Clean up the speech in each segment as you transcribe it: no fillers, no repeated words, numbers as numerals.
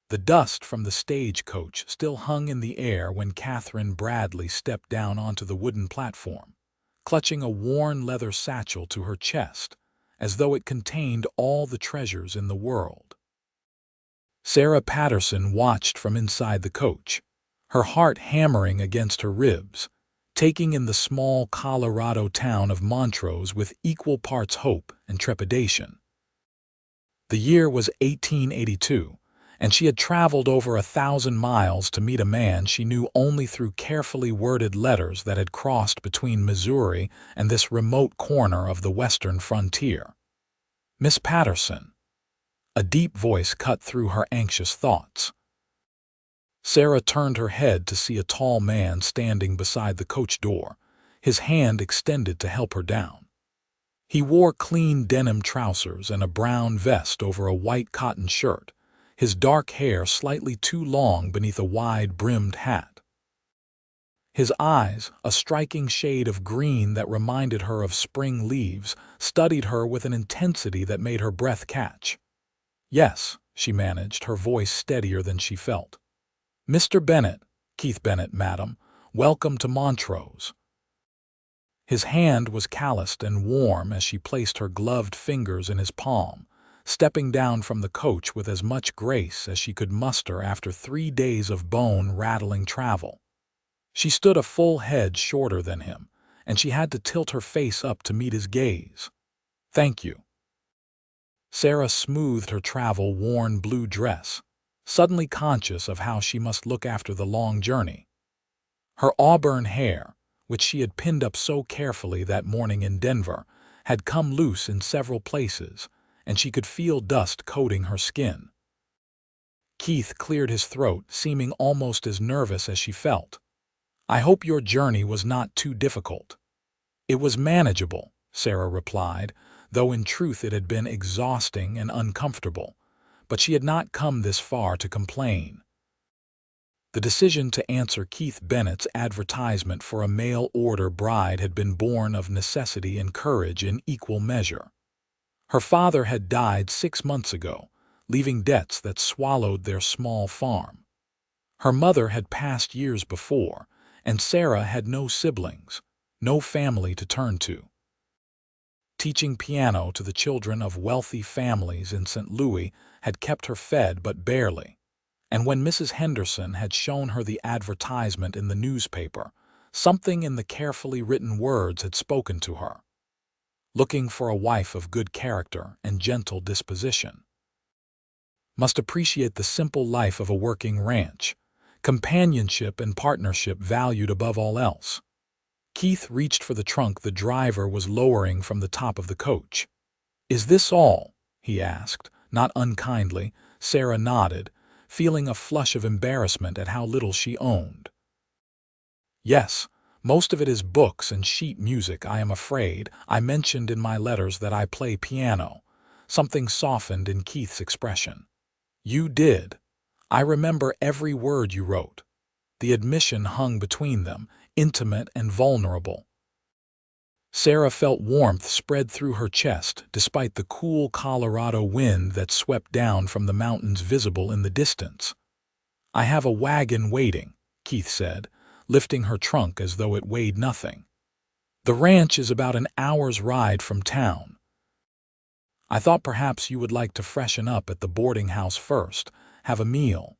The dust from the stagecoach still hung in the air when Catherine Bradley stepped down onto the wooden platform, clutching a worn leather satchel to her chest, as though it contained all the treasures in the world. Sarah Patterson watched from inside the coach, her heart hammering against her ribs, taking in the small Colorado town of Montrose with equal parts hope and trepidation. The year was 1882, and she had traveled over 1,000 miles to meet a man she knew only through carefully worded letters that had crossed between Missouri and this remote corner of the western frontier. "Miss Patterson." A deep voice cut through her anxious thoughts. Sarah turned her head to see a tall man standing beside the coach door, his hand extended to help her down. He wore clean denim trousers and a brown vest over a white cotton shirt, his dark hair slightly too long beneath a wide-brimmed hat. His eyes, a striking shade of green that reminded her of spring leaves, studied her with an intensity that made her breath catch. "Yes," she managed, her voice steadier than she felt. "Mr. Bennett, Keith Bennett, madam, welcome to Montrose." His hand was calloused and warm as she placed her gloved fingers in his palm, stepping down from the coach with as much grace as she could muster after 3 days of bone-rattling travel. She stood a full head shorter than him, and she had to tilt her face up to meet his gaze. "Thank you." Sarah smoothed her travel-worn blue dress, suddenly conscious of how she must look after the long journey. Her auburn hair, which she had pinned up so carefully that morning in Denver, had come loose in several places, and she could feel dust coating her skin. Keith cleared his throat, seeming almost as nervous as she felt. "I hope your journey was not too difficult." "It was manageable," Sarah replied, though in truth it had been exhausting and uncomfortable, but she had not come this far to complain. The decision to answer Keith Bennett's advertisement for a mail-order bride had been born of necessity and courage in equal measure. Her father had died 6 months ago, leaving debts that swallowed their small farm. Her mother had passed years before, and Sarah had no siblings, no family to turn to. Teaching piano to the children of wealthy families in St. Louis had kept her fed but barely, and when Mrs. Henderson had shown her the advertisement in the newspaper, something in the carefully written words had spoken to her. Looking for a wife of good character and gentle disposition. Must appreciate the simple life of a working ranch, companionship and partnership valued above all else. Keith reached for the trunk the driver was lowering from the top of the coach. "Is this all?" he asked, not unkindly. Sarah nodded, feeling a flush of embarrassment at how little she owned. "Yes, most of it is books and sheet music, I am afraid. I mentioned in my letters that I play piano." Something softened in Keith's expression. "You did. I remember every word you wrote." The admission hung between them, intimate and vulnerable. Sarah felt warmth spread through her chest despite the cool Colorado wind that swept down from the mountains visible in the distance. "I have a wagon waiting," Keith said, lifting her trunk as though it weighed nothing. "The ranch is about an hour's ride from town. I thought perhaps you would like to freshen up at the boarding house first, have a meal.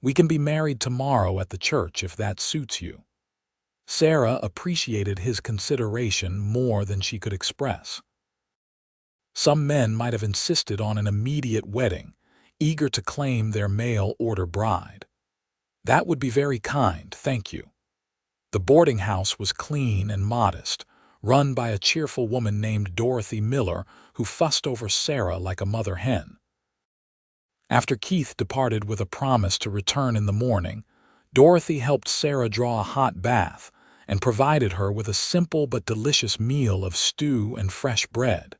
We can be married tomorrow at the church if that suits you." Sarah appreciated his consideration more than she could express. Some men might have insisted on an immediate wedding, eager to claim their mail-order bride. "That would be very kind, thank you." The boarding house was clean and modest, run by a cheerful woman named Dorothy Miller, who fussed over Sarah like a mother hen. After Keith departed with a promise to return in the morning, Dorothy helped Sarah draw a hot bath and provided her with a simple but delicious meal of stew and fresh bread.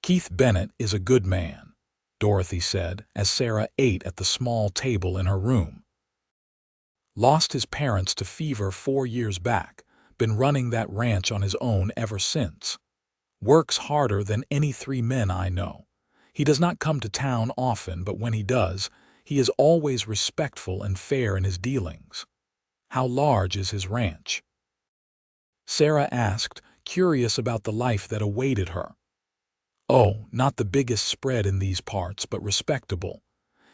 "Keith Bennett is a good man," Dorothy said as Sarah ate at the small table in her room. "Lost his parents to fever 4 years back, been running that ranch on his own ever since. Works harder than any 3 men I know. He does not come to town often, but when he does, He is always respectful and fair in his dealings. How large is his ranch? Sarah asked, curious about the life that awaited her. Oh, not the biggest spread in these parts, but respectable.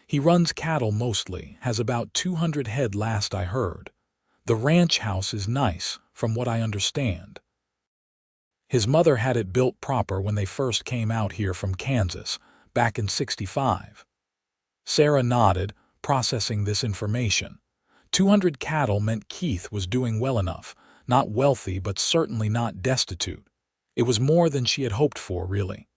He runs cattle mostly, has about 200 head last I heard. The ranch house is nice, from what I understand. His mother had it built proper when they first came out here from Kansas, back in '65. Sarah nodded, processing this information. 200 cattle meant Keith was doing well enough, not wealthy but certainly not destitute. It was more than she had hoped for, really.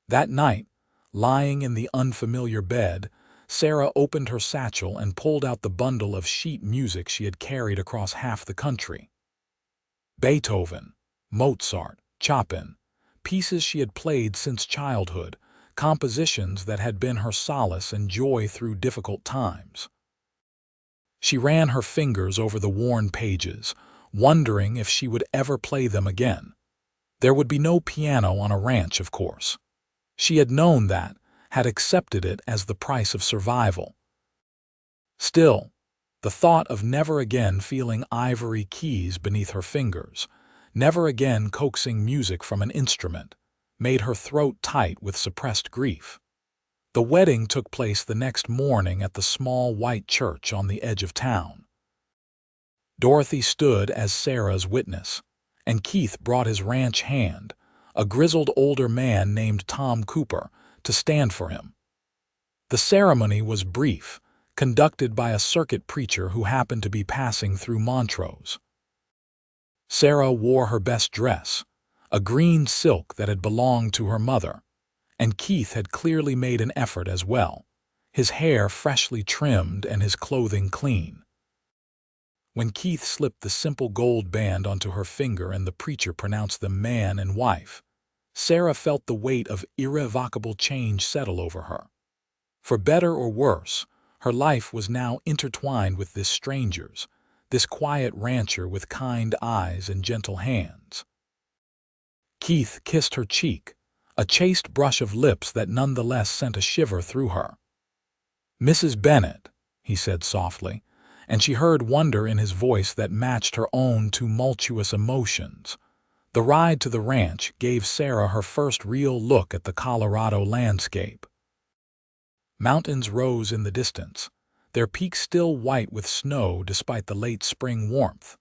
That night, lying in the unfamiliar bed, Sarah opened her satchel and pulled out the bundle of sheet music she had carried across half the country. Beethoven, Mozart, Chopin, pieces she had played since childhood, compositions that had been her solace and joy through difficult times. She ran her fingers over the worn pages, wondering if she would ever play them again. There would be no piano on a ranch, of course. She had known that, had accepted it as the price of survival. Still, the thought of never again feeling ivory keys beneath her fingers, never again coaxing music from an instrument, made her throat tight with suppressed grief. The wedding took place the next morning at the small white church on the edge of town. Dorothy stood as Sarah's witness, and Keith brought his ranch hand, a grizzled older man named Tom Cooper, to stand for him. The ceremony was brief, conducted by a circuit preacher who happened to be passing through Montrose. Sarah wore her best dress, a green silk that had belonged to her mother, and Keith had clearly made an effort as well, his hair freshly trimmed and his clothing clean. When Keith slipped the simple gold band onto her finger and the preacher pronounced them man and wife, Sarah felt the weight of irrevocable change settle over her. For better or worse, her life was now intertwined with this stranger's, this quiet rancher with kind eyes and gentle hands. Keith kissed her cheek, a chaste brush of lips that nonetheless sent a shiver through her. "Mrs. Bennett," he said softly, and she heard wonder in his voice that matched her own tumultuous emotions. The ride to the ranch gave Sarah her first real look at the Colorado landscape. Mountains rose in the distance, their peaks still white with snow despite the late spring warmth.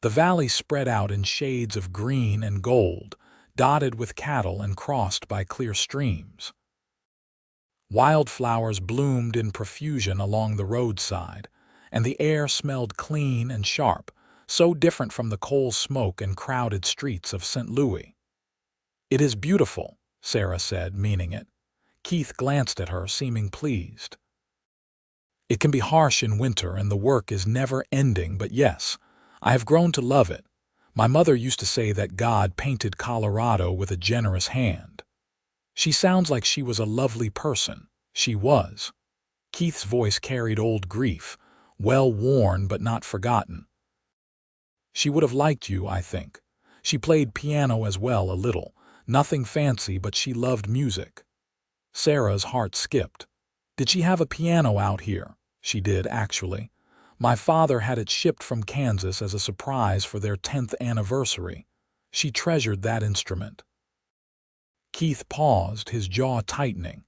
The valley spread out in shades of green and gold, dotted with cattle and crossed by clear streams. Wildflowers bloomed in profusion along the roadside, and the air smelled clean and sharp, so different from the coal smoke and crowded streets of St. Louis. "It is beautiful," Sarah said, meaning it. Keith glanced at her, seeming pleased. "It can be harsh in winter and the work is never ending, but yes, I have grown to love it. My mother used to say that God painted Colorado with a generous hand." "She sounds like she was a lovely person." She was. Keith's voice carried old grief, well worn but not forgotten. "She would have liked you, I think. She played piano as well, a little. Nothing fancy, but she loved music." Sarah's heart skipped. "Did she have a piano out here?" "She did, actually. My father had it shipped from Kansas as a surprise for their 10th anniversary. She treasured that instrument." Keith paused, his jaw tightening.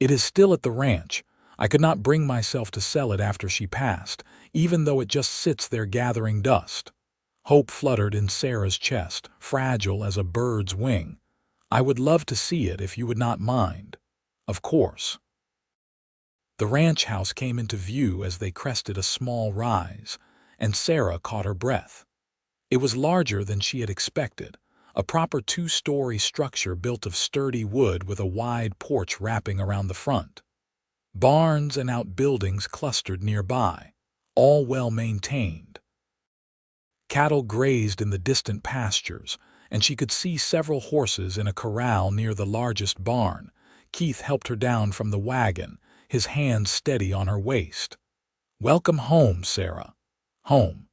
"It is still at the ranch. I could not bring myself to sell it after she passed, even though it just sits there gathering dust." Hope fluttered in Sarah's chest, fragile as a bird's wing. "I would love to see it if you would not mind." "Of course." The ranch house came into view as they crested a small rise, and Sarah caught her breath. It was larger than she had expected, a proper 2-story structure built of sturdy wood with a wide porch wrapping around the front. Barns and outbuildings clustered nearby, all well maintained. Cattle grazed in the distant pastures, and she could see several horses in a corral near the largest barn. Keith helped her down from the wagon, his hand steady on her waist. "Welcome home, Sarah." Home.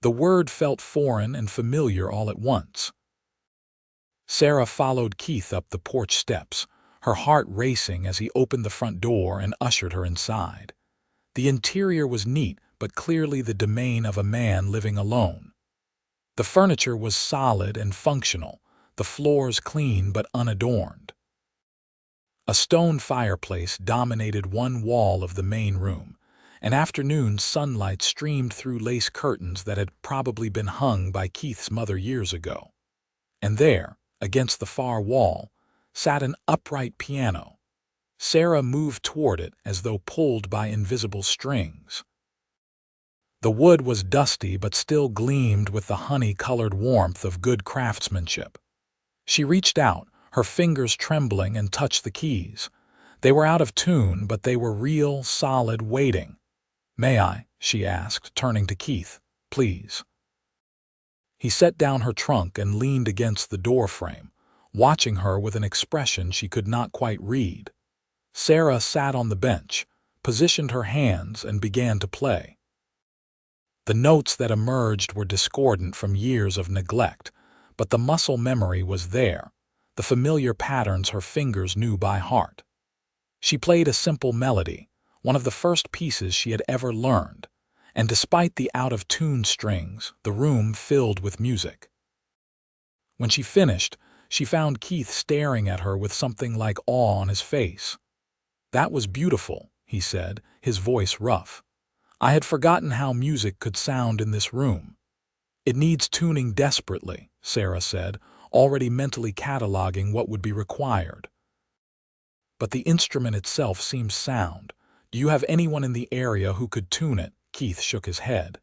The word felt foreign and familiar all at once. Sarah followed Keith up the porch steps, her heart racing as he opened the front door and ushered her inside. The interior was neat, but clearly the domain of a man living alone. The furniture was solid and functional, the floors clean but unadorned. A stone fireplace dominated one wall of the main room, and afternoon sunlight streamed through lace curtains that had probably been hung by Keith's mother years ago. And there, against the far wall, sat an upright piano. Sarah moved toward it as though pulled by invisible strings. The wood was dusty but still gleamed with the honey-colored warmth of good craftsmanship. She reached out, her fingers trembling, and touched the keys. They were out of tune, but they were real, solid, waiting. "May I?" she asked, turning to Keith. "Please." He set down her trunk and leaned against the doorframe, watching her with an expression she could not quite read. Sarah sat on the bench, positioned her hands, and began to play. The notes that emerged were discordant from years of neglect, but the muscle memory was there, the familiar patterns her fingers knew by heart. She played a simple melody, one of the first pieces she had ever learned, and despite the out-of-tune strings, the room filled with music. When she finished, she found Keith staring at her with something like awe on his face. "That was beautiful," he said, his voice rough. "I had forgotten how music could sound in this room." "It needs tuning desperately," Sarah said, already mentally cataloging what would be required. "But the instrument itself seems sound. Do you have anyone in the area who could tune it?" Keith shook his head.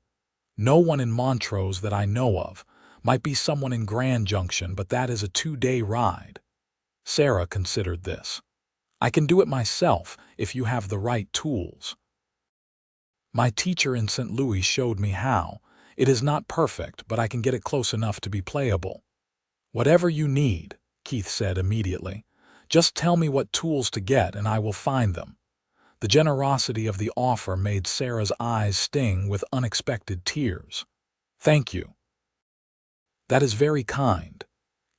"No one in Montrose that I know of. Might be someone in Grand Junction, but that is a 2-day ride." Sarah considered this. "I can do it myself if you have the right tools. My teacher in St. Louis showed me how. It is not perfect, but I can get it close enough to be playable." "Whatever you need," Keith said immediately. "Just tell me what tools to get and I will find them." The generosity of the offer made Sarah's eyes sting with unexpected tears. "Thank you." "That is very kind."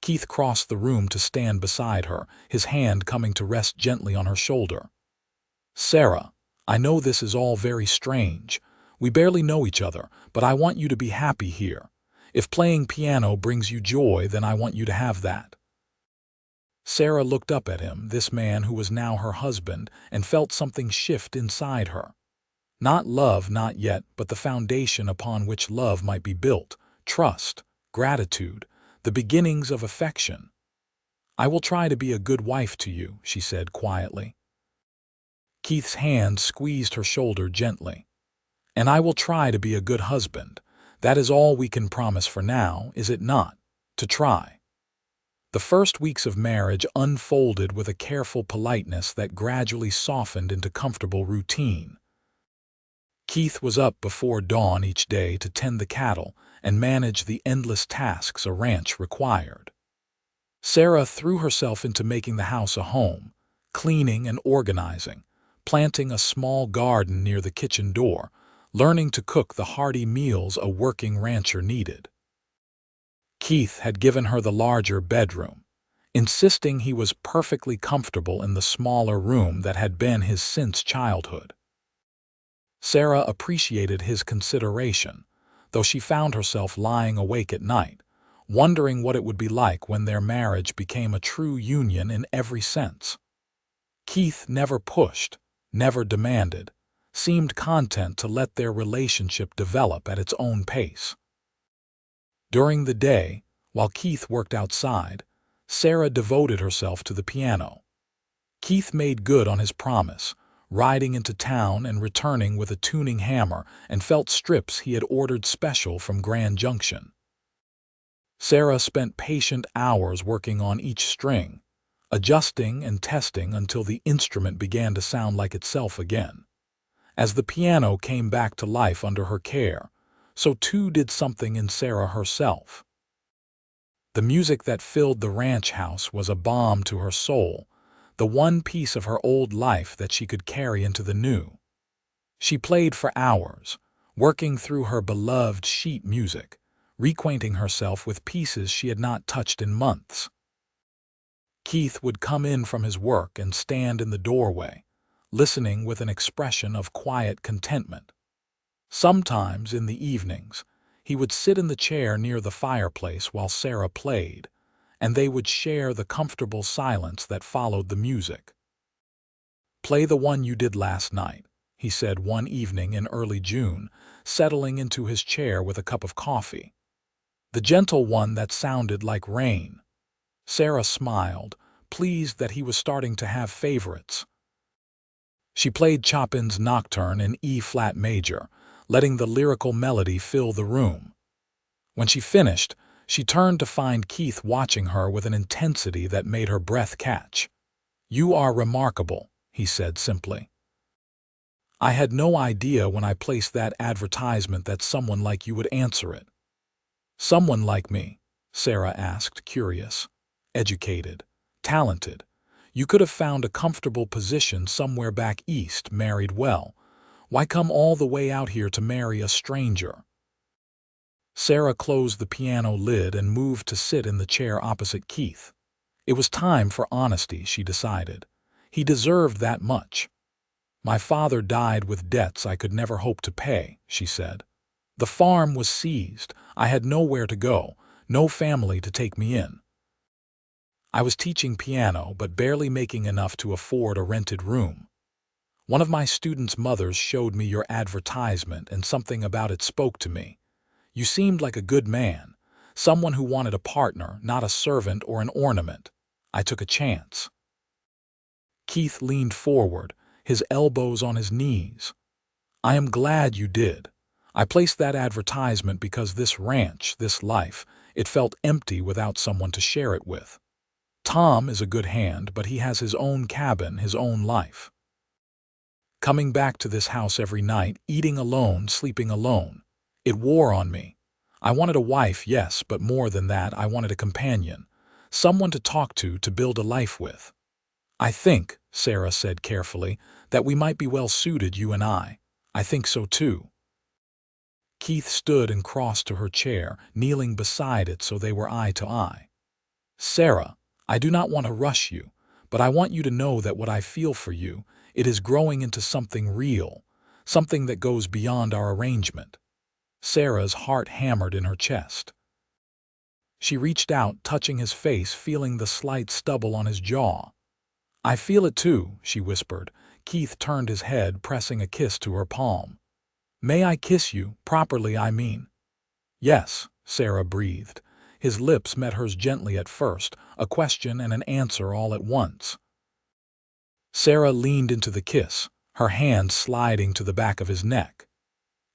Keith crossed the room to stand beside her, his hand coming to rest gently on her shoulder. "Sarah, I know this is all very strange. We barely know each other, but I want you to be happy here. If playing piano brings you joy, then I want you to have that." Sarah looked up at him, this man who was now her husband, and felt something shift inside her. Not love, not yet, but the foundation upon which love might be built, trust, gratitude, the beginnings of affection. "I will try to be a good wife to you," she said quietly. Keith's hand squeezed her shoulder gently. "And I will try to be a good husband. That is all we can promise for now, is it not? To try." The first weeks of marriage unfolded with a careful politeness that gradually softened into comfortable routine. Keith was up before dawn each day to tend the cattle and manage the endless tasks a ranch required. Sarah threw herself into making the house a home, cleaning and organizing, planting a small garden near the kitchen door, learning to cook the hearty meals a working rancher needed. Keith had given her the larger bedroom, insisting he was perfectly comfortable in the smaller room that had been his since childhood. Sarah appreciated his consideration, though she found herself lying awake at night, wondering what it would be like when their marriage became a true union in every sense. Keith never pushed, never demanded, seemed content to let their relationship develop at its own pace. During the day, while Keith worked outside, Sarah devoted herself to the piano. Keith made good on his promise, riding into town and returning with a tuning hammer and felt strips he had ordered special from Grand Junction. Sarah spent patient hours working on each string, adjusting and testing until the instrument began to sound like itself again. As the piano came back to life under her care, so too did something in Sarah herself. The music that filled the ranch house was a balm to her soul, the one piece of her old life that she could carry into the new. She played for hours, working through her beloved sheet music, reacquainting herself with pieces she had not touched in months. Keith would come in from his work and stand in the doorway, listening with an expression of quiet contentment. Sometimes, in the evenings, he would sit in the chair near the fireplace while Sarah played, and they would share the comfortable silence that followed the music. "Play the one you did last night," he said one evening in early June, settling into his chair with a cup of coffee. "The gentle one that sounded like rain." Sarah smiled, pleased that he was starting to have favorites. She played Chopin's Nocturne in E-flat major, letting the lyrical melody fill the room. When she finished, she turned to find Keith watching her with an intensity that made her breath catch. "You are remarkable," he said simply. "I had no idea when I placed that advertisement that someone like you would answer it." "Someone like me?" Sarah asked, curious. "Educated, talented. You could have found a comfortable position somewhere back east, married well. Why come all the way out here to marry a stranger?" Sarah closed the piano lid and moved to sit in the chair opposite Keith. It was time for honesty, she decided. He deserved that much. "My father died with debts I could never hope to pay," she said. "The farm was seized. I had nowhere to go, no family to take me in. I was teaching piano, but barely making enough to afford a rented room. One of my students' mothers showed me your advertisement, and something about it spoke to me. You seemed like a good man, someone who wanted a partner, not a servant or an ornament. I took a chance." Keith leaned forward, his elbows on his knees. "I am glad you did. I placed that advertisement because this ranch, this life, it felt empty without someone to share it with. Tom is a good hand, but he has his own cabin, his own life. Coming back to this house every night, eating alone, sleeping alone. It wore on me. I wanted a wife, yes, but more than that, I wanted a companion, someone to talk to build a life with. I think," Sarah said carefully, "that we might be well suited, you and I. I think so too." Keith stood and crossed to her chair, kneeling beside it so they were eye to eye. "Sarah, I do not want to rush you, but I want you to know that what I feel for you, it is growing into something real, something that goes beyond our arrangement." Sarah's heart hammered in her chest. She reached out, touching his face, feeling the slight stubble on his jaw. "I feel it too," she whispered. Keith turned his head, pressing a kiss to her palm. "May I kiss you, properly, I mean?" "Yes," Sarah breathed. His lips met hers gently at first, a question and an answer all at once. Sarah leaned into the kiss, her hand sliding to the back of his neck.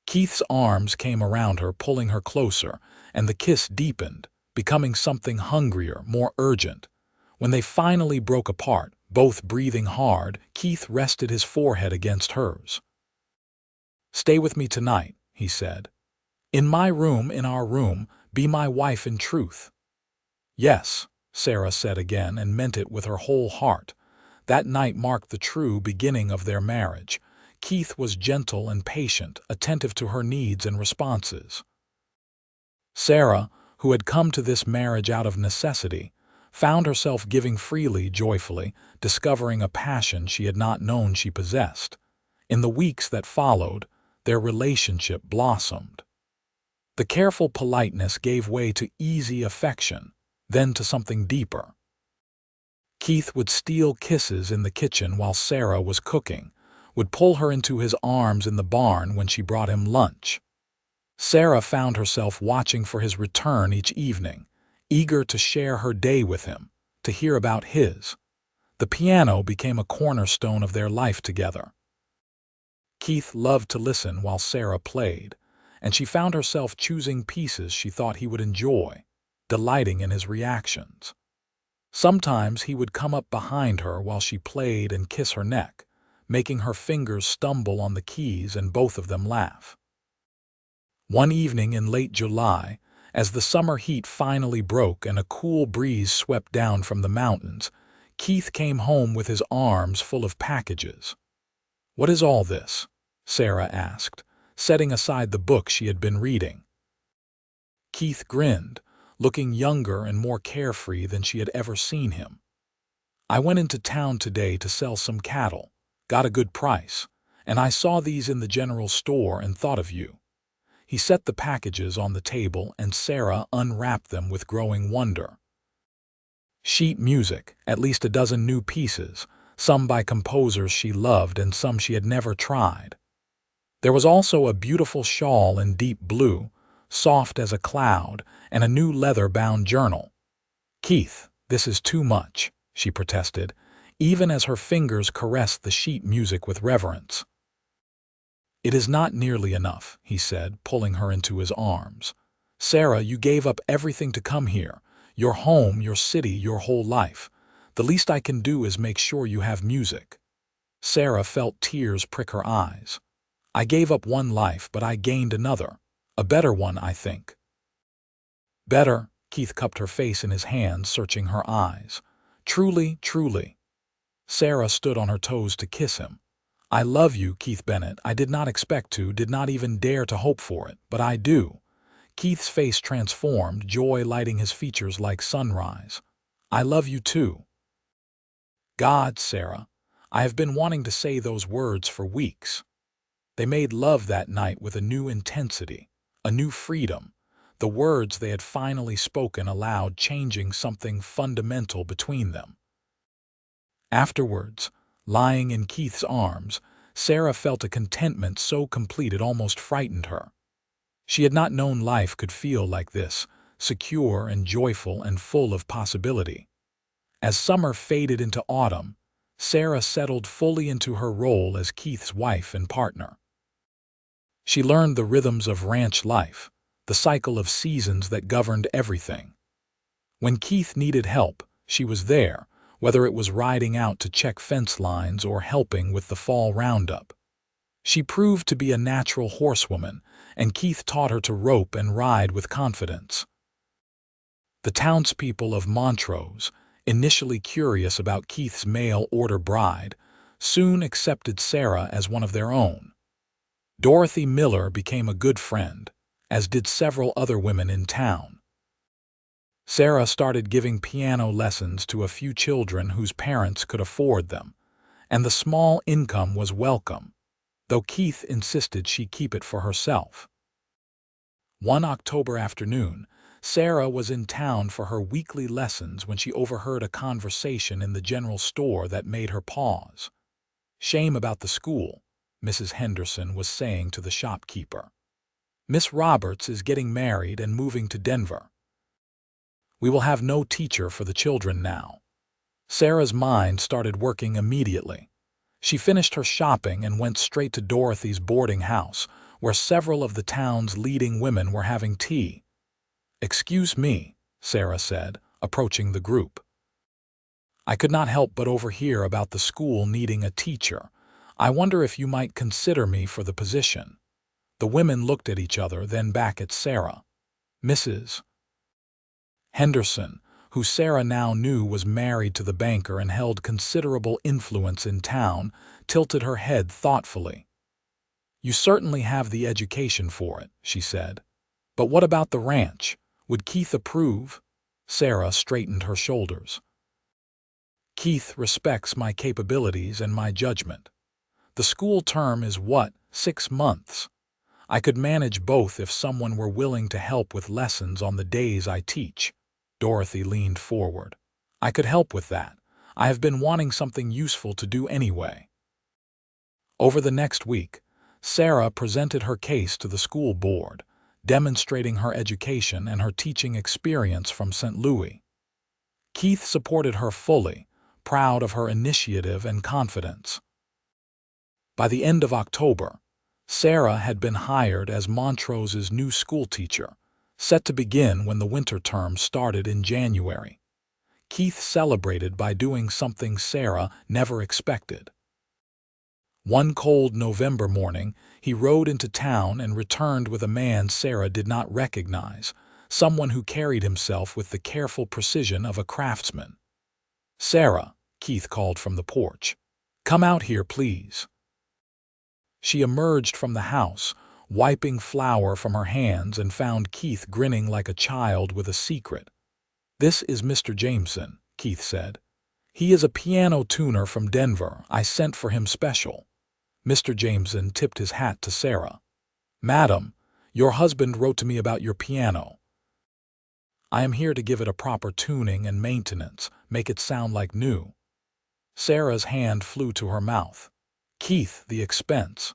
Keith's arms came around her, pulling her closer, and the kiss deepened, becoming something hungrier, more urgent. When they finally broke apart, both breathing hard, Keith rested his forehead against hers. "Stay with me tonight," he said. "In my room, in our room, be my wife in truth." "Yes," Sarah said again, and meant it with her whole heart. That night marked the true beginning of their marriage. Keith was gentle and patient, attentive to her needs and responses. Sarah, who had come to this marriage out of necessity, found herself giving freely, joyfully, discovering a passion she had not known she possessed. In the weeks that followed, their relationship blossomed. The careful politeness gave way to easy affection, then to something deeper. Keith would steal kisses in the kitchen while Sarah was cooking, would pull her into his arms in the barn when she brought him lunch. Sarah found herself watching for his return each evening, eager to share her day with him, to hear about his. The piano became a cornerstone of their life together. Keith loved to listen while Sarah played, and she found herself choosing pieces she thought he would enjoy, delighting in his reactions. Sometimes he would come up behind her while she played and kiss her neck, making her fingers stumble on the keys and both of them laugh. One evening in late July, as the summer heat finally broke and a cool breeze swept down from the mountains, Keith came home with his arms full of packages. "What is all this?" Sarah asked, setting aside the book she had been reading. Keith grinned, looking younger and more carefree than she had ever seen him. I went into town today to sell some cattle, got a good price, and I saw these in the general store and thought of you." He set the packages on the table and Sarah unwrapped them with growing wonder. Sheet music, at least a dozen new pieces, some by composers she loved and some she had never tried. There was also a beautiful shawl in deep blue, soft as a cloud, and a new leather-bound journal. "Keith, this is too much," she protested, even as her fingers caressed the sheet music with reverence. "It is not nearly enough," he said, pulling her into his arms. "Sarah, you gave up everything to come here, your home, your city, your whole life. The least I can do is make sure you have music." Sarah felt tears prick her eyes. "I gave up one life, but I gained another. A better one, I think." "Better?" Keith cupped her face in his hands, searching her eyes. "Truly, truly." Sarah stood on her toes to kiss him. "I love you, Keith Bennett. I did not expect to, did not even dare to hope for it, but I do." Keith's face transformed, joy lighting his features like sunrise. "I love you too." "God, Sarah, I have been wanting to say those words for weeks." They made love that night with a new intensity, a new freedom. The words they had finally spoken aloud, changing something fundamental between them. Afterwards, lying in Keith's arms, Sarah felt a contentment so complete it almost frightened her. She had not known life could feel like this, secure and joyful and full of possibility. As summer faded into autumn, Sarah settled fully into her role as Keith's wife and partner. She learned the rhythms of ranch life, the cycle of seasons that governed everything. When Keith needed help, she was there, whether it was riding out to check fence lines or helping with the fall roundup. She proved to be a natural horsewoman, and Keith taught her to rope and ride with confidence. The townspeople of Montrose, initially curious about Keith's mail-order bride, soon accepted Sarah as one of their own. Dorothy Miller became a good friend, as did several other women in town. Sarah started giving piano lessons to a few children whose parents could afford them, and the small income was welcome, though Keith insisted she keep it for herself. One October afternoon, Sarah was in town for her weekly lessons when she overheard a conversation in the general store that made her pause. "Shame about the school," Mrs. Henderson was saying to the shopkeeper. "Miss Roberts is getting married and moving to Denver. We will have no teacher for the children now." Sarah's mind started working immediately. She finished her shopping and went straight to Dorothy's boarding house, where several of the town's leading women were having tea. "Excuse me," Sarah said, approaching the group. "I could not help but overhear about the school needing a teacher. I wonder if you might consider me for the position." The women looked at each other, then back at Sarah. Mrs. Henderson, who Sarah now knew was married to the banker and held considerable influence in town, tilted her head thoughtfully. "You certainly have the education for it," she said. "But what about the ranch? Would Keith approve?" Sarah straightened her shoulders. "Keith respects my capabilities and my judgment. The school term is what, 6 months? I could manage both if someone were willing to help with lessons on the days I teach." Dorothy leaned forward. "I could help with that. I have been wanting something useful to do anyway." Over the next week, Sarah presented her case to the school board, demonstrating her education and her teaching experience from St. Louis. Keith supported her fully, proud of her initiative and confidence. By the end of October, Sarah had been hired as Montrose's new schoolteacher, set to begin when the winter term started in January. Keith celebrated by doing something Sarah never expected. One cold November morning, he rode into town and returned with a man Sarah did not recognize, someone who carried himself with the careful precision of a craftsman. "Sarah," Keith called from the porch. "Come out here, please." She emerged from the house, wiping flour from her hands, and found Keith grinning like a child with a secret. "This is Mr. Jameson," Keith said. He is a piano tuner from Denver. I sent for him special. Mr. Jameson tipped his hat to Sarah. Madam, your husband wrote to me about your piano. I am here to give it a proper tuning and maintenance, make it sound like new. Sarah's hand flew to her mouth. Keith, the expense.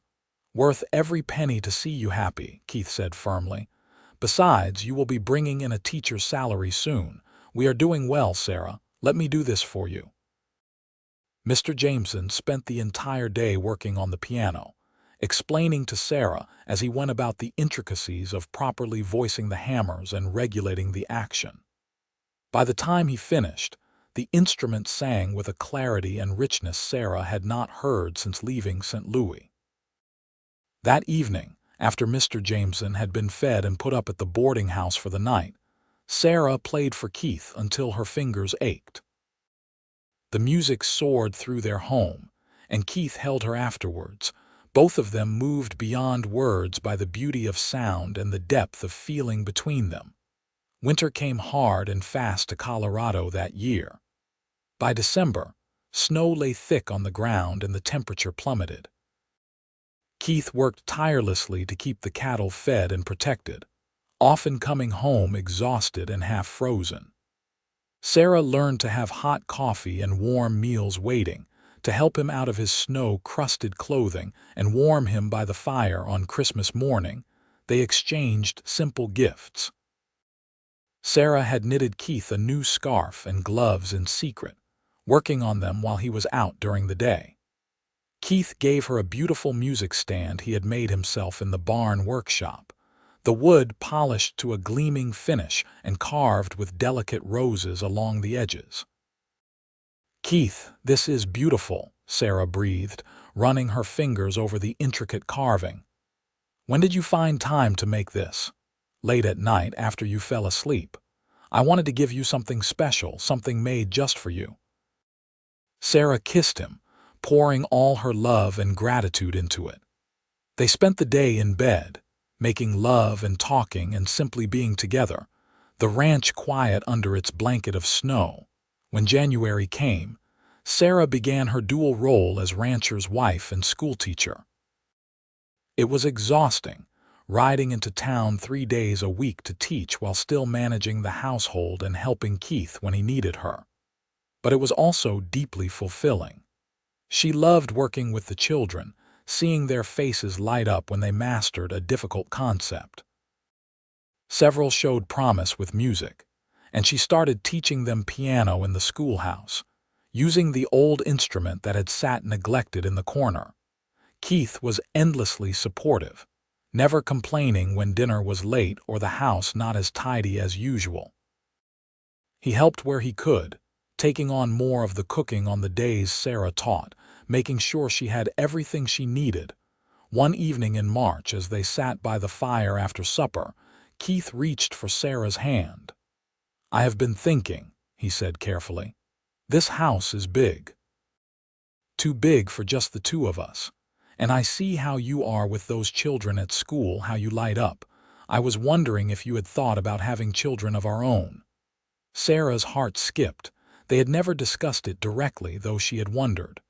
Worth every penny to see you happy, Keith said firmly. Besides, you will be bringing in a teacher's salary soon. We are doing well, Sarah. Let me do this for you. Mr. Jameson spent the entire day working on the piano, explaining to Sarah as he went about the intricacies of properly voicing the hammers and regulating the action. By the time he finished, the instrument sang with a clarity and richness Sarah had not heard since leaving St. Louis. That evening, after Mr. Jameson had been fed and put up at the boarding house for the night, Sarah played for Keith until her fingers ached. The music soared through their home, and Keith held her afterwards. Both of them moved beyond words by the beauty of sound and the depth of feeling between them. Winter came hard and fast to Colorado that year. By December, snow lay thick on the ground and the temperature plummeted. Keith worked tirelessly to keep the cattle fed and protected, often coming home exhausted and half-frozen. Sarah learned to have hot coffee and warm meals waiting, to help him out of his snow-crusted clothing and warm him by the fire on Christmas morning. They exchanged simple gifts. Sarah had knitted Keith a new scarf and gloves in secret, working on them while he was out during the day. Keith gave her a beautiful music stand he had made himself in the barn workshop, the wood polished to a gleaming finish and carved with delicate roses along the edges. Keith, this is beautiful, Sarah breathed, running her fingers over the intricate carving. When did you find time to make this? Late at night after you fell asleep. I wanted to give you something special, something made just for you. Sarah kissed him, pouring all her love and gratitude into it. They spent the day in bed, making love and talking and simply being together, the ranch quiet under its blanket of snow. When January came, Sarah began her dual role as rancher's wife and schoolteacher. It was exhausting, riding into town 3 days a week to teach while still managing the household and helping Keith when he needed her. But it was also deeply fulfilling. She loved working with the children, seeing their faces light up when they mastered a difficult concept. Several showed promise with music, and she started teaching them piano in the schoolhouse, using the old instrument that had sat neglected in the corner. Keith was endlessly supportive, never complaining when dinner was late or the house not as tidy as usual. He helped where he could, taking on more of the cooking on the days Sarah taught, making sure she had everything she needed. One evening in March, as they sat by the fire after supper, Keith reached for Sarah's hand. I have been thinking, he said carefully. This house is big. Too big for just the two of us. And I see how you are with those children at school, how you light up. I was wondering if you had thought about having children of our own. Sarah's heart skipped. They had never discussed it directly, though she had wondered.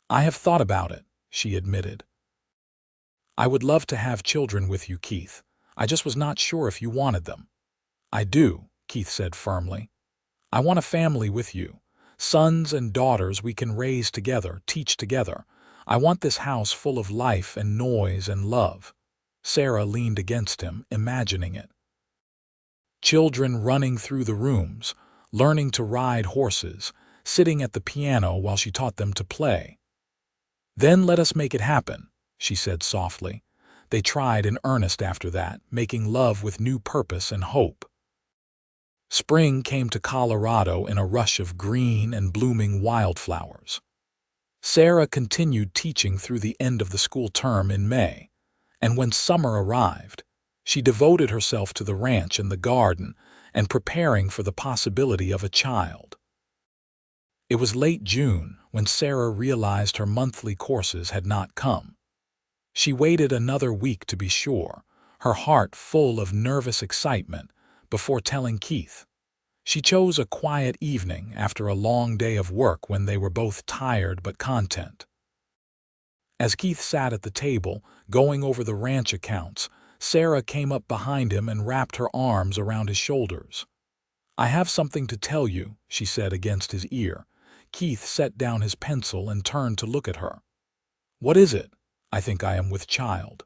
I have thought about it, she admitted. I would love to have children with you, Keith. I just was not sure if you wanted them. I do, Keith said firmly. I want a family with you. Sons and daughters we can raise together, teach together. I want this house full of life and noise and love. Sarah leaned against him, imagining it. Children running through the rooms, learning to ride horses, sitting at the piano while she taught them to play. Then let us make it happen, she said softly. They tried in earnest after that, making love with new purpose and hope. Spring came to Colorado in a rush of green and blooming wildflowers. Sarah continued teaching through the end of the school term in May, and when summer arrived, she devoted herself to the ranch and the garden and preparing for the possibility of a child. It was late June when Sarah realized her monthly courses had not come. She waited another week to be sure, her heart full of nervous excitement, before telling Keith. She chose a quiet evening after a long day of work when they were both tired but content. As Keith sat at the table, going over the ranch accounts, Sarah came up behind him and wrapped her arms around his shoulders. "I have something to tell you," she said against his ear. Keith set down his pencil and turned to look at her. "What is it?" "I think I am with child."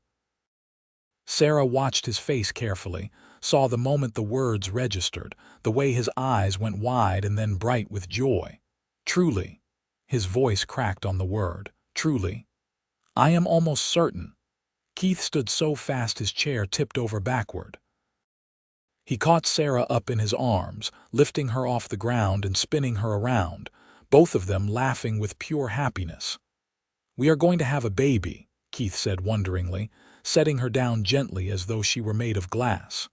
Sarah watched his face carefully, saw the moment the words registered, the way his eyes went wide and then bright with joy. "Truly." His voice cracked on the word. "Truly. I am almost certain." Keith stood so fast his chair tipped over backward. He caught Sarah up in his arms, lifting her off the ground and spinning her around, both of them laughing with pure happiness. "We are going to have a baby," Keith said wonderingly, setting her down gently as though she were made of glass.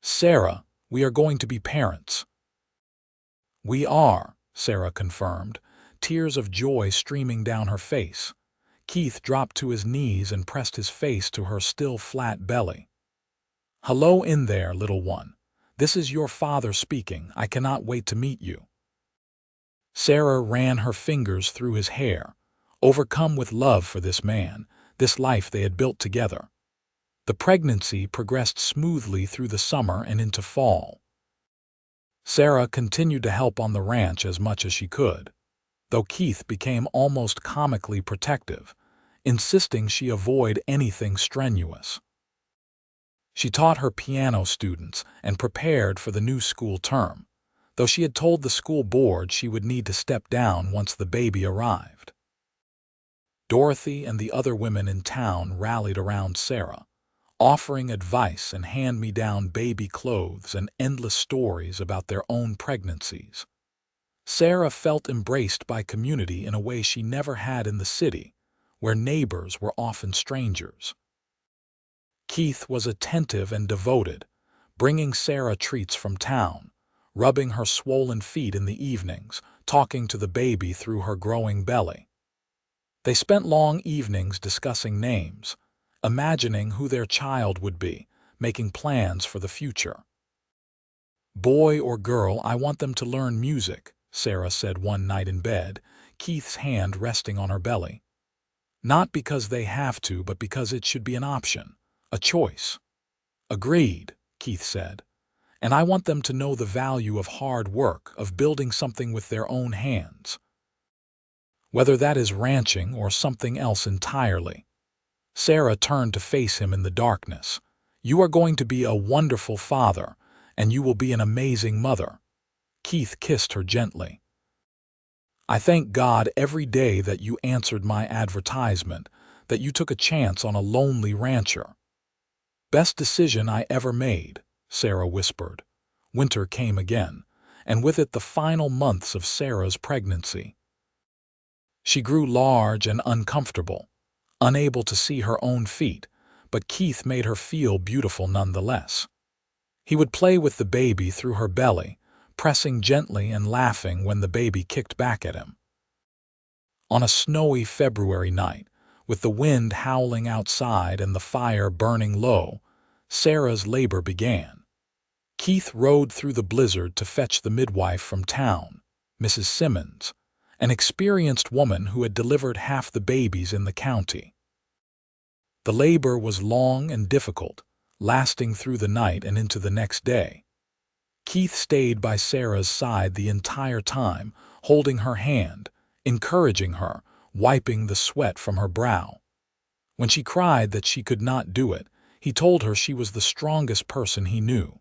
"Sarah, we are going to be parents." "We are," Sarah confirmed, tears of joy streaming down her face. Keith dropped to his knees and pressed his face to her still flat belly. "Hello in there, little one. This is your father speaking. I cannot wait to meet you." Sarah ran her fingers through his hair, overcome with love for this man, this life they had built together. The pregnancy progressed smoothly through the summer and into fall. Sarah continued to help on the ranch as much as she could, though Keith became almost comically protective, insisting she avoid anything strenuous. She taught her piano students and prepared for the new school term, though she had told the school board she would need to step down once the baby arrived. Dorothy and the other women in town rallied around Sarah, offering advice and hand-me-down baby clothes and endless stories about their own pregnancies. Sarah felt embraced by community in a way she never had in the city, where neighbors were often strangers. Keith was attentive and devoted, bringing Sarah treats from town, rubbing her swollen feet in the evenings, talking to the baby through her growing belly. They spent long evenings discussing names, imagining who their child would be, making plans for the future. "Boy or girl, I want them to learn music," Sarah said one night in bed, Keith's hand resting on her belly. "Not because they have to, but because it should be an option, a choice." "Agreed," Keith said. "And I want them to know the value of hard work, of building something with their own hands. Whether that is ranching or something else entirely." Sarah turned to face him in the darkness. "You are going to be a wonderful father, and you will be an amazing mother." Keith kissed her gently. "I thank God every day that you answered my advertisement, that you took a chance on a lonely rancher." "Best decision I ever made," Sarah whispered. Winter came again, and with it the final months of Sarah's pregnancy. She grew large and uncomfortable, unable to see her own feet, but Keith made her feel beautiful nonetheless. He would play with the baby through her belly, pressing gently and laughing when the baby kicked back at him. On a snowy February night, with the wind howling outside and the fire burning low, Sarah's labor began. Keith rode through the blizzard to fetch the midwife from town, Mrs. Simmons, an experienced woman who had delivered half the babies in the county. The labor was long and difficult, lasting through the night and into the next day. Keith stayed by Sarah's side the entire time, holding her hand, encouraging her, wiping the sweat from her brow. When she cried that she could not do it, he told her she was the strongest person he knew.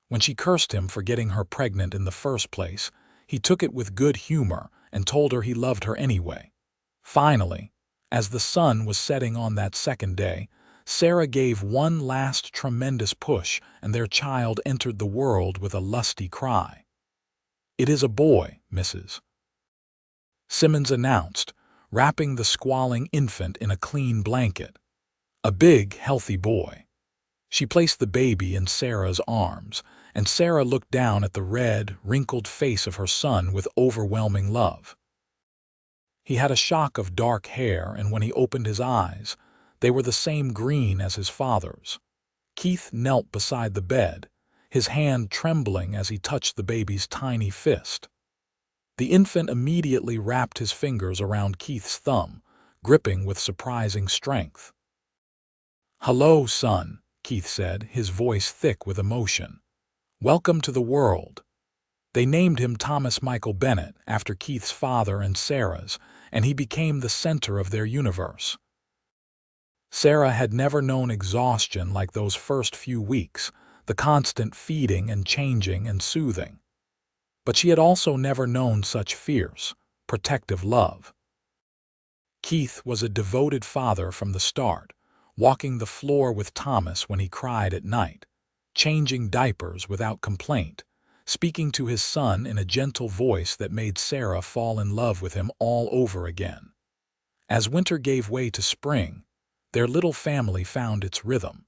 When she cursed him for getting her pregnant in the first place, he took it with good humor and told her he loved her anyway. Finally, as the sun was setting on that second day, Sarah gave one last tremendous push and their child entered the world with a lusty cry. "It is a boy, Mrs. Simmons announced, wrapping the squalling infant in a clean blanket. "A big, healthy boy." She placed the baby in Sarah's arms, and Sarah looked down at the red, wrinkled face of her son with overwhelming love. He had a shock of dark hair, and when he opened his eyes, they were the same green as his father's. Keith knelt beside the bed, his hand trembling as he touched the baby's tiny fist. The infant immediately wrapped his fingers around Keith's thumb, gripping with surprising strength. "Hello, son," Keith said, his voice thick with emotion. "Welcome to the world." They named him Thomas Michael Bennett after Keith's father and Sarah's, and he became the center of their universe. Sarah had never known exhaustion like those first few weeks, the constant feeding and changing and soothing. But she had also never known such fierce, protective love. Keith was a devoted father from the start, walking the floor with Thomas when he cried at night, changing diapers without complaint, speaking to his son in a gentle voice that made Sarah fall in love with him all over again. As winter gave way to spring, their little family found its rhythm.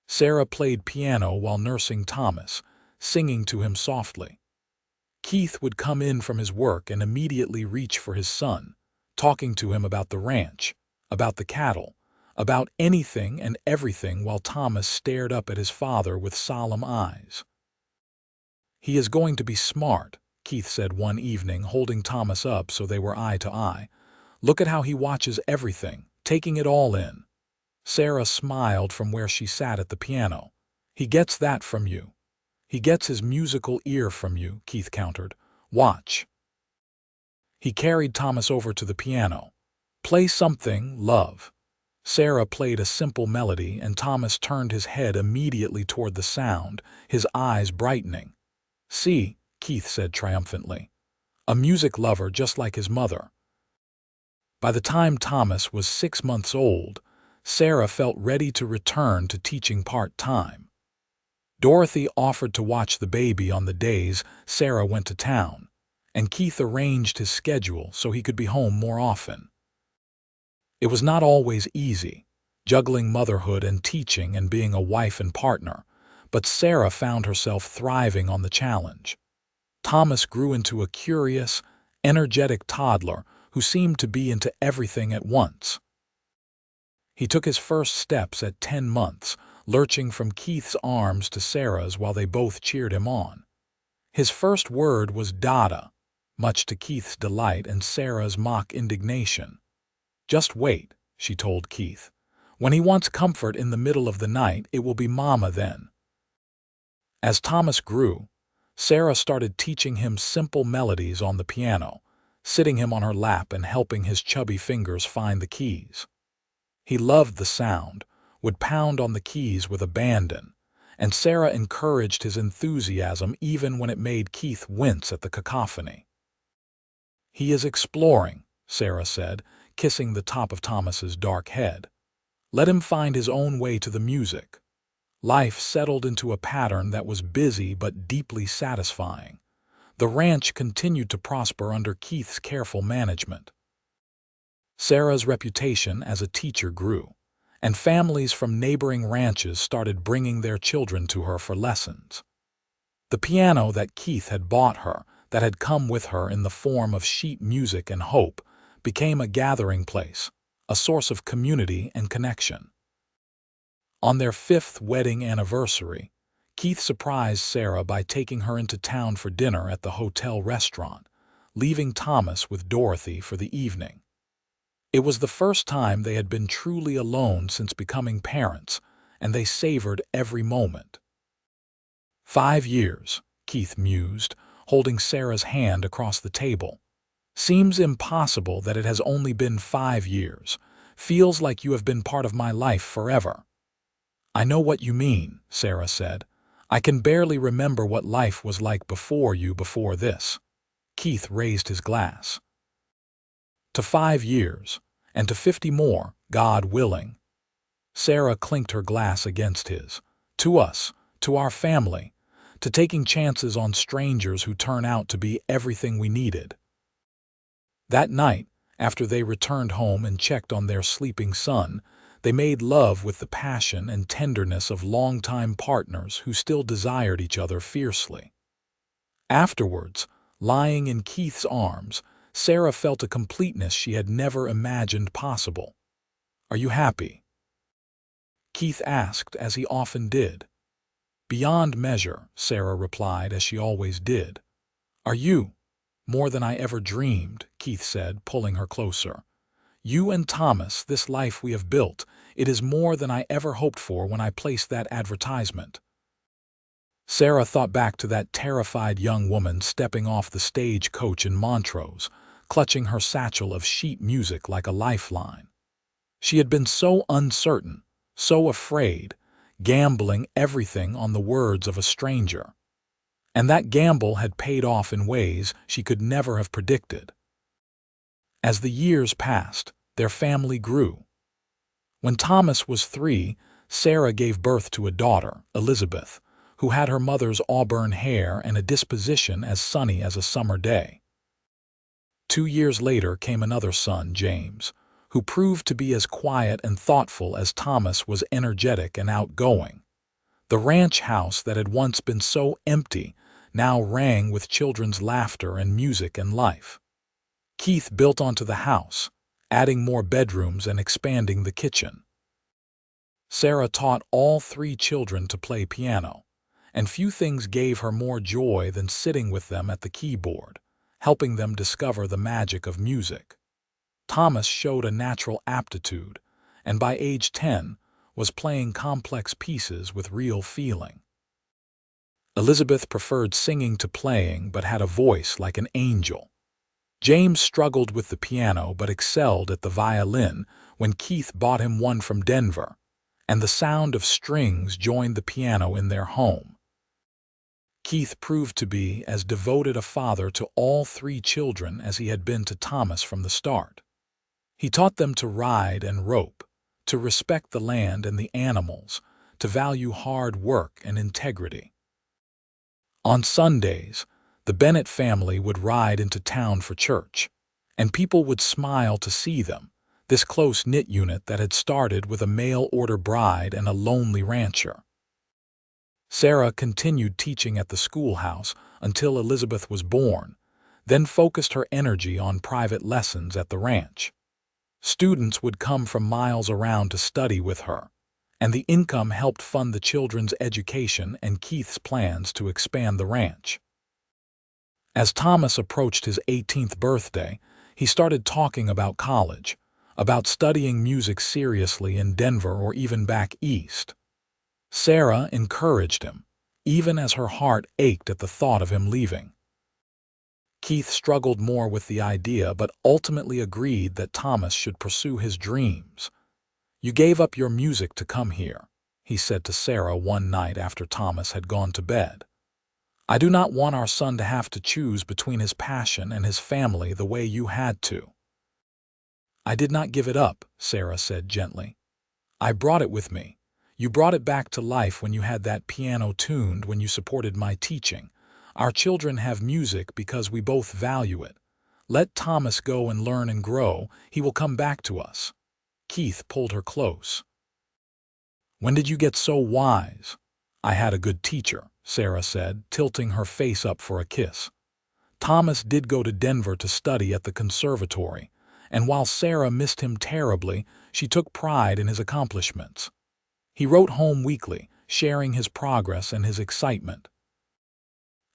Sarah played piano while nursing Thomas, singing to him softly. Keith would come in from his work and immediately reach for his son, talking to him about the ranch, about the cattle, about anything and everything while Thomas stared up at his father with solemn eyes. "He is going to be smart," Keith said one evening, holding Thomas up so they were eye to eye. "Look at how he watches everything, taking it all in." Sarah smiled from where she sat at the piano. "He gets that from you. He gets his musical ear from you," Keith countered. "Watch." He carried Thomas over to the piano. "Play something, love." Sarah played a simple melody, and Thomas turned his head immediately toward the sound, his eyes brightening. "See," Keith said triumphantly. "A music lover just like his mother." By the time Thomas was 6 months old, Sarah felt ready to return to teaching part-time. Dorothy offered to watch the baby on the days Sarah went to town, and Keith arranged his schedule so he could be home more often. It was not always easy, juggling motherhood and teaching and being a wife and partner, but Sarah found herself thriving on the challenge. Thomas grew into a curious, energetic toddler who seemed to be into everything at once. He took his first steps at 10 months, lurching from Keith's arms to Sarah's while they both cheered him on. His first word was "Dada," much to Keith's delight and Sarah's mock indignation. "Just wait," she told Keith. "When he wants comfort in the middle of the night, it will be Mama then." As Thomas grew, Sarah started teaching him simple melodies on the piano, sitting him on her lap and helping his chubby fingers find the keys. He loved the sound, would pound on the keys with abandon, and Sarah encouraged his enthusiasm even when it made Keith wince at the cacophony. "He is exploring," Sarah said, kissing the top of Thomas's dark head. "Let him find his own way to the music." Life settled into a pattern that was busy but deeply satisfying. The ranch continued to prosper under Keith's careful management. Sarah's reputation as a teacher grew, and families from neighboring ranches started bringing their children to her for lessons. The piano that Keith had bought her, that had come with her in the form of sheet music and hope, became a gathering place, a source of community and connection. On their 5th wedding anniversary, Keith surprised Sarah by taking her into town for dinner at the hotel restaurant, leaving Thomas with Dorothy for the evening. It was the first time they had been truly alone since becoming parents, and they savored every moment. 5 years, Keith mused, holding Sarah's hand across the table. "Seems impossible that it has only been 5 years. Feels like you have been part of my life forever." "I know what you mean," Sarah said. "I can barely remember what life was like before this." Keith raised his glass. "To 5 years, and to 50 more, God willing." Sarah clinked her glass against his. "To us, to our family, to taking chances on strangers who turn out to be everything we needed." That night, after they returned home and checked on their sleeping son, they made love with the passion and tenderness of longtime partners who still desired each other fiercely. Afterwards, lying in Keith's arms, Sarah felt a completeness she had never imagined possible. "Are you happy?" Keith asked, as he often did. "Beyond measure," Sarah replied, as she always did. "Are you?" "More than I ever dreamed," Keith said, pulling her closer. "You and Thomas, this life we have built, it is more than I ever hoped for when I placed that advertisement." Sarah thought back to that terrified young woman stepping off the stagecoach in Montrose, clutching her satchel of sheet music like a lifeline. She had been so uncertain, so afraid, gambling everything on the words of a stranger. And that gamble had paid off in ways she could never have predicted. As the years passed, their family grew. When Thomas was 3, Sarah gave birth to a daughter, Elizabeth, who had her mother's auburn hair and a disposition as sunny as a summer day. 2 years later came another son, James, who proved to be as quiet and thoughtful as Thomas was energetic and outgoing. The ranch house that had once been so empty now rang with children's laughter and music and life. Keith built onto the house, adding more bedrooms and expanding the kitchen. Sarah taught all 3 children to play piano, and few things gave her more joy than sitting with them at the keyboard, helping them discover the magic of music. Thomas showed a natural aptitude, and by age 10 was playing complex pieces with real feeling. Elizabeth preferred singing to playing but had a voice like an angel. James struggled with the piano but excelled at the violin when Keith bought him one from Denver, and the sound of strings joined the piano in their home. Keith proved to be as devoted a father to all 3 children as he had been to Thomas from the start. He taught them to ride and rope, to respect the land and the animals, to value hard work and integrity. On Sundays, the Bennett family would ride into town for church, and people would smile to see them, this close-knit unit that had started with a mail-order bride and a lonely rancher. Sarah continued teaching at the schoolhouse until Elizabeth was born, then focused her energy on private lessons at the ranch. Students would come from miles around to study with her, and the income helped fund the children's education and Keith's plans to expand the ranch. As Thomas approached his 18th birthday, he started talking about college, about studying music seriously in Denver or even back east. Sarah encouraged him, even as her heart ached at the thought of him leaving. Keith struggled more with the idea but ultimately agreed that Thomas should pursue his dreams. "You gave up your music to come here," he said to Sarah one night after Thomas had gone to bed. "I do not want our son to have to choose between his passion and his family the way you had to." "I did not give it up," Sarah said gently. "I brought it with me. You brought it back to life when you had that piano tuned, when you supported my teaching. Our children have music because we both value it. Let Thomas go and learn and grow. He will come back to us." Keith pulled her close. "When did you get so wise?" "I had a good teacher," Sarah said, tilting her face up for a kiss. Thomas did go to Denver to study at the conservatory, and while Sarah missed him terribly, she took pride in his accomplishments. He wrote home weekly, sharing his progress and his excitement.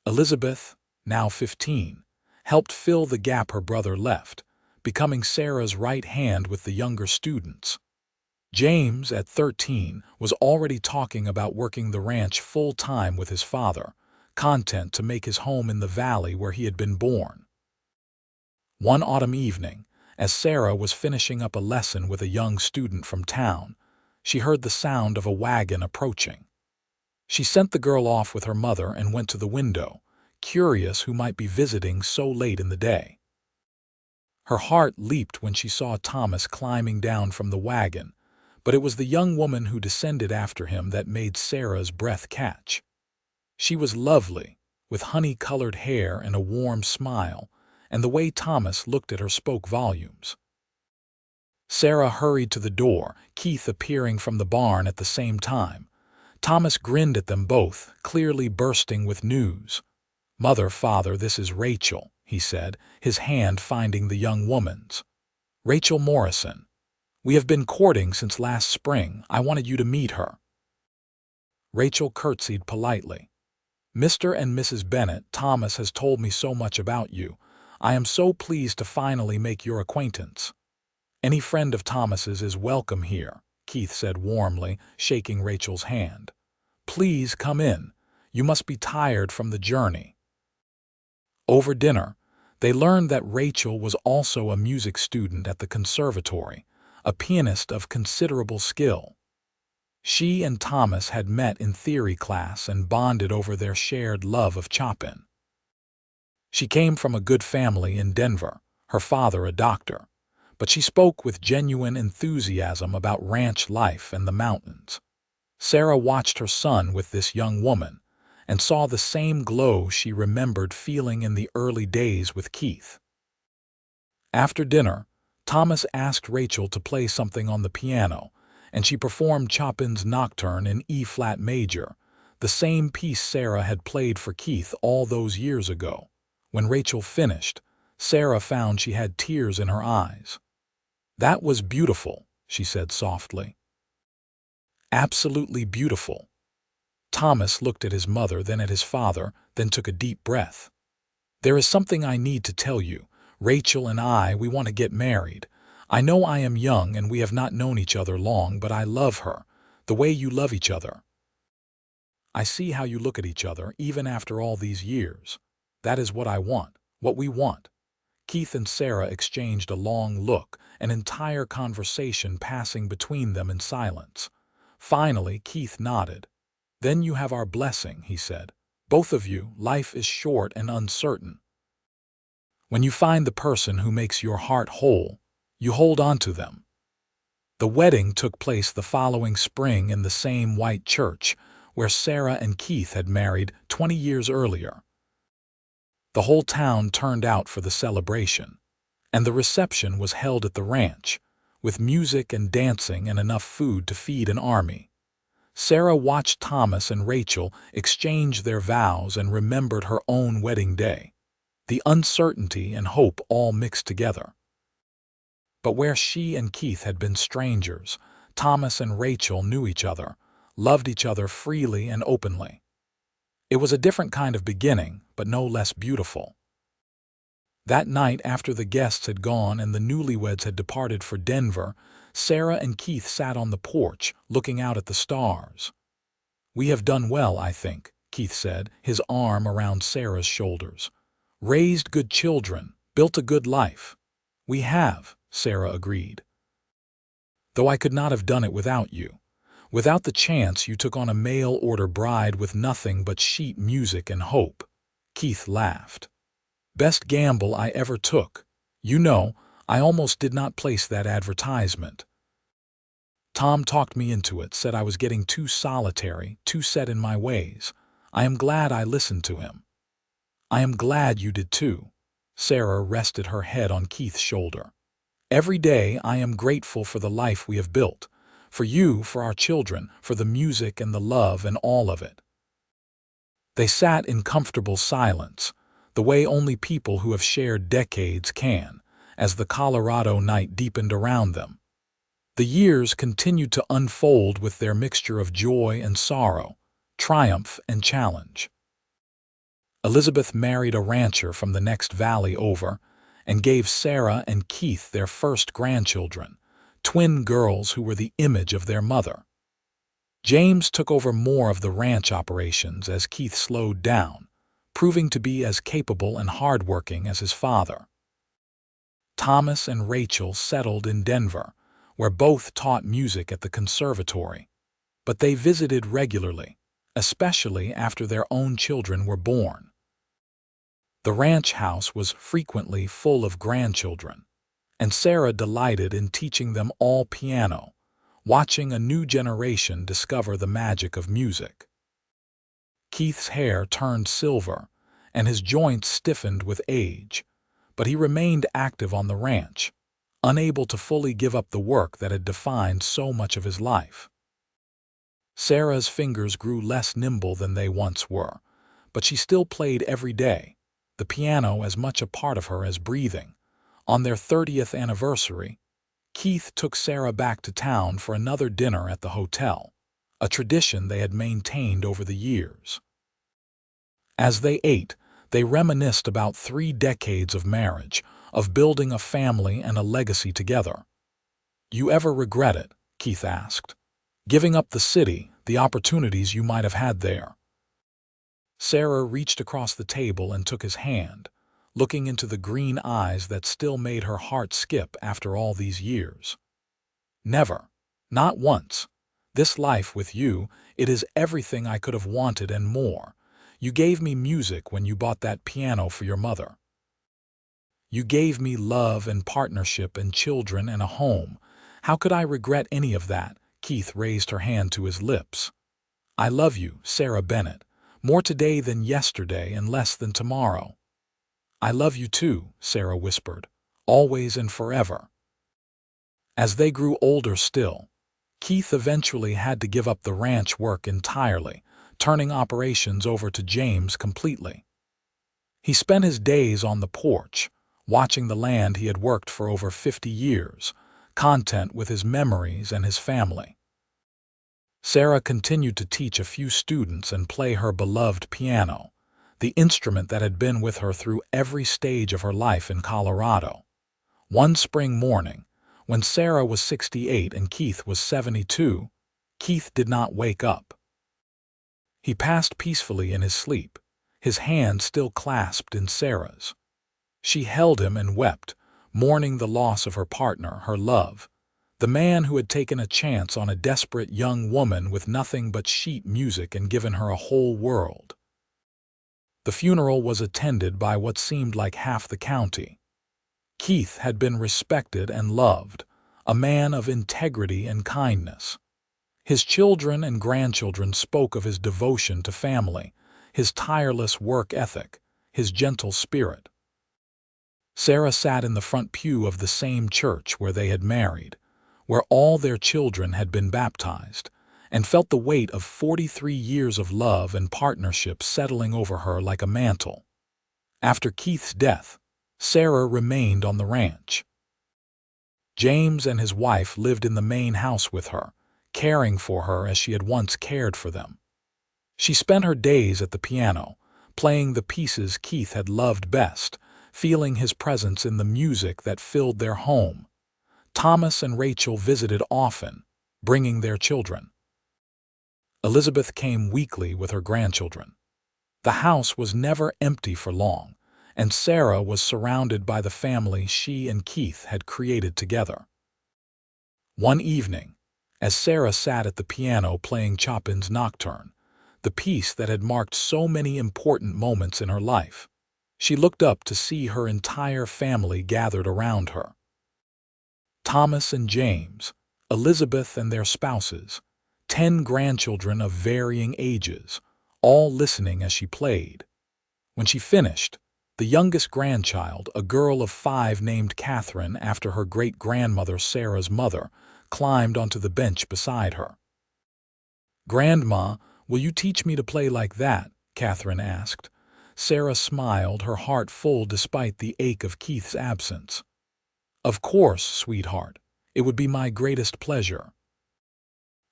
Elizabeth, now 15, helped fill the gap her brother left, becoming Sarah's right hand with the younger students. James, at 13, was already talking about working the ranch full-time with his father, content to make his home in the valley where he had been born. One autumn evening, as Sarah was finishing up a lesson with a young student from town, she heard the sound of a wagon approaching. She sent the girl off with her mother and went to the window, curious who might be visiting so late in the day. Her heart leaped when she saw Thomas climbing down from the wagon, but it was the young woman who descended after him that made Sarah's breath catch. She was lovely, with honey-colored hair and a warm smile, and the way Thomas looked at her spoke volumes. Sarah hurried to the door, Keith appearing from the barn at the same time. Thomas grinned at them both, clearly bursting with news. "Mother, father, this is Rachel," he said, his hand finding the young woman's. "Rachel Morrison. We have been courting since last spring. I wanted you to meet her." Rachel curtsied politely. "Mr. and Mrs. Bennett, Thomas has told me so much about you. I am so pleased to finally make your acquaintance." "Any friend of Thomas's is welcome here," Keith said warmly, shaking Rachel's hand. "Please come in. You must be tired from the journey." Over dinner, they learned that Rachel was also a music student at the conservatory, a pianist of considerable skill. She and Thomas had met in theory class and bonded over their shared love of Chopin. She came from a good family in Denver, her father a doctor, but she spoke with genuine enthusiasm about ranch life and the mountains. Sarah watched her son with this young woman and saw the same glow she remembered feeling in the early days with Keith. After dinner, Thomas asked Rachel to play something on the piano, and she performed Chopin's Nocturne in E-flat major, the same piece Sarah had played for Keith all those years ago. When Rachel finished, Sarah found she had tears in her eyes. "That was beautiful," she said softly. "Absolutely beautiful." Thomas looked at his mother, then at his father, then took a deep breath. "There is something I need to tell you. Rachel and we want to get married. I know I am young and we have not known each other long, but I love her, the way you love each other. I see how you look at each other, even after all these years. That is what I want, what we want." Keith and Sarah exchanged a long look, an entire conversation passing between them in silence. Finally, Keith nodded. "Then you have our blessing," he said. "Both of you, life is short and uncertain. When you find the person who makes your heart whole, you hold on to them." The wedding took place the following spring in the same white church where Sarah and Keith had married 20 years earlier. The whole town turned out for the celebration, and the reception was held at the ranch, with music and dancing and enough food to feed an army. Sarah watched Thomas and Rachel exchange their vows and remembered her own wedding day. The uncertainty and hope all mixed together. But where she and Keith had been strangers, Thomas and Rachel knew each other, loved each other freely and openly. It was a different kind of beginning, but no less beautiful. That night, after the guests had gone and the newlyweds had departed for Denver, Sarah and Keith sat on the porch, looking out at the stars. "We have done well, I think," Keith said, his arm around Sarah's shoulders. "Raised good children, built a good life." "We have," Sarah agreed. "Though I could not have done it without you. Without the chance you took on a mail-order bride with nothing but sheet music and hope." Keith laughed. "Best gamble I ever took. You know, I almost did not place that advertisement. Tom talked me into it, said I was getting too solitary, too set in my ways. I am glad I listened to him." "I am glad you did too." Sarah rested her head on Keith's shoulder. "Every day I am grateful for the life we have built, for you, for our children, for the music and the love and all of it." They sat in comfortable silence, the way only people who have shared decades can, as the Colorado night deepened around them. The years continued to unfold with their mixture of joy and sorrow, triumph and challenge. Elizabeth married a rancher from the next valley over and gave Sarah and Keith their first grandchildren, twin girls who were the image of their mother. James took over more of the ranch operations as Keith slowed down, proving to be as capable and hardworking as his father. Thomas and Rachel settled in Denver, where both taught music at the conservatory, but they visited regularly, especially after their own children were born. The ranch house was frequently full of grandchildren, and Sarah delighted in teaching them all piano, watching a new generation discover the magic of music. Keith's hair turned silver, and his joints stiffened with age, but he remained active on the ranch, unable to fully give up the work that had defined so much of his life. Sarah's fingers grew less nimble than they once were, but she still played every day, the piano as much a part of her as breathing. On their 30th anniversary, Keith took Sarah back to town for another dinner at the hotel. a tradition they had maintained over the years. As they ate, they reminisced about 3 decades of marriage, of building a family and a legacy together. "You ever regret it?" Keith asked. "Giving up the city, the opportunities you might have had there?" Sarah reached across the table and took his hand, looking into the green eyes that still made her heart skip after all these years. "Never. Not once. This life with you, it is everything I could have wanted and more. You gave me music when you bought that piano for your mother. You gave me love and partnership and children and a home. How could I regret any of that?" Keith raised her hand to his lips. "I love you, Sarah Bennett, more today than yesterday and less than tomorrow." "I love you too," Sarah whispered, "always and forever." As they grew older still, Keith eventually had to give up the ranch work entirely, turning operations over to James completely. He spent his days on the porch, watching the land he had worked for over 50 years, content with his memories and his family. Sarah continued to teach a few students and play her beloved piano, the instrument that had been with her through every stage of her life in Colorado. One spring morning, when Sarah was 68 and Keith was 72, Keith did not wake up. He passed peacefully in his sleep, his hand still clasped in Sarah's. She held him and wept, mourning the loss of her partner, her love, the man who had taken a chance on a desperate young woman with nothing but sheet music and given her a whole world. The funeral was attended by what seemed like half the county. Keith had been respected and loved, a man of integrity and kindness. His children and grandchildren spoke of his devotion to family, his tireless work ethic, his gentle spirit. Sarah sat in the front pew of the same church where they had married, where all their children had been baptized, and felt the weight of 43 years of love and partnership settling over her like a mantle. After Keith's death, Sarah remained on the ranch. James and his wife lived in the main house with her, caring for her as she had once cared for them. She spent her days at the piano, playing the pieces Keith had loved best, feeling his presence in the music that filled their home. Thomas and Rachel visited often, bringing their children. Elizabeth came weekly with her grandchildren. The house was never empty for long, and Sarah was surrounded by the family she and Keith had created together. One evening, as Sarah sat at the piano playing Chopin's Nocturne, the piece that had marked so many important moments in her life, she looked up to see her entire family gathered around her. Thomas and James, Elizabeth and their spouses, 10 grandchildren of varying ages, all listening as she played. When she finished, the youngest grandchild, a girl of 5 named Catherine after her great-grandmother Sarah's mother, climbed onto the bench beside her. "Grandma, will you teach me to play like that?" Catherine asked. Sarah smiled, her heart full despite the ache of Keith's absence. "Of course, sweetheart. It would be my greatest pleasure."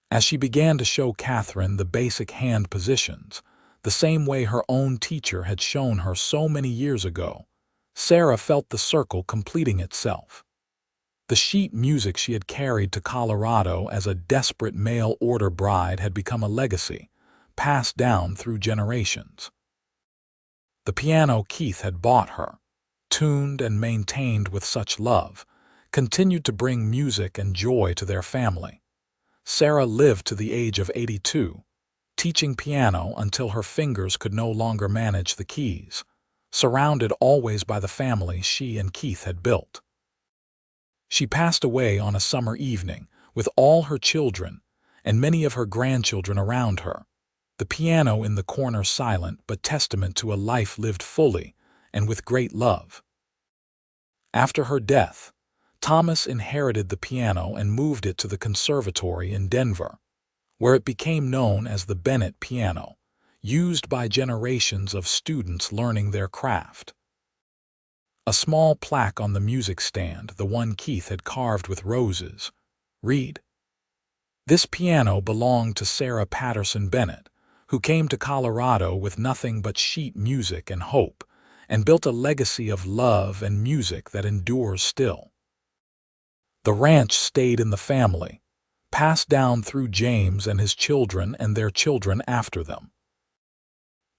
As she began to show Catherine the basic hand positions, the same way her own teacher had shown her so many years ago, Sarah felt the circle completing itself. The sheet music she had carried to Colorado as a desperate mail-order bride had become a legacy, passed down through generations. The piano Keith had bought her, tuned and maintained with such love, continued to bring music and joy to their family. Sarah lived to the age of 82, teaching piano until her fingers could no longer manage the keys, surrounded always by the family she and Keith had built. She passed away on a summer evening, with all her children and many of her grandchildren around her, the piano in the corner silent but testament to a life lived fully and with great love. After her death, Thomas inherited the piano and moved it to the conservatory in Denver, where it became known as the Bennett piano, used by generations of students learning their craft. A small plaque on the music stand, the one Keith had carved with roses, read, This piano belonged to Sarah Patterson Bennett, who came to Colorado with nothing but sheet music and hope, and built a legacy of love and music that endures still. The ranch stayed in the family, passed down through James and his children and their children after them.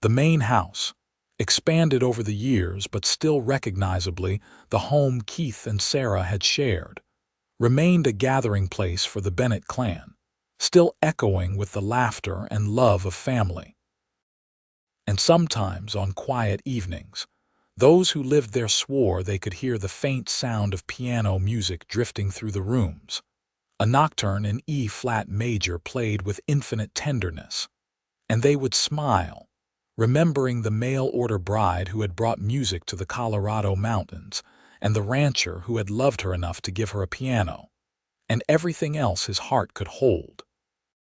The main house, expanded over the years but still recognizably the home Keith and Sarah had shared, remained a gathering place for the Bennett clan, still echoing with the laughter and love of family. And sometimes, on quiet evenings, those who lived there swore they could hear the faint sound of piano music drifting through the rooms, a nocturne in E-flat major played with infinite tenderness, and they would smile, remembering the mail-order bride who had brought music to the Colorado mountains, and the rancher who had loved her enough to give her a piano, and everything else his heart could hold.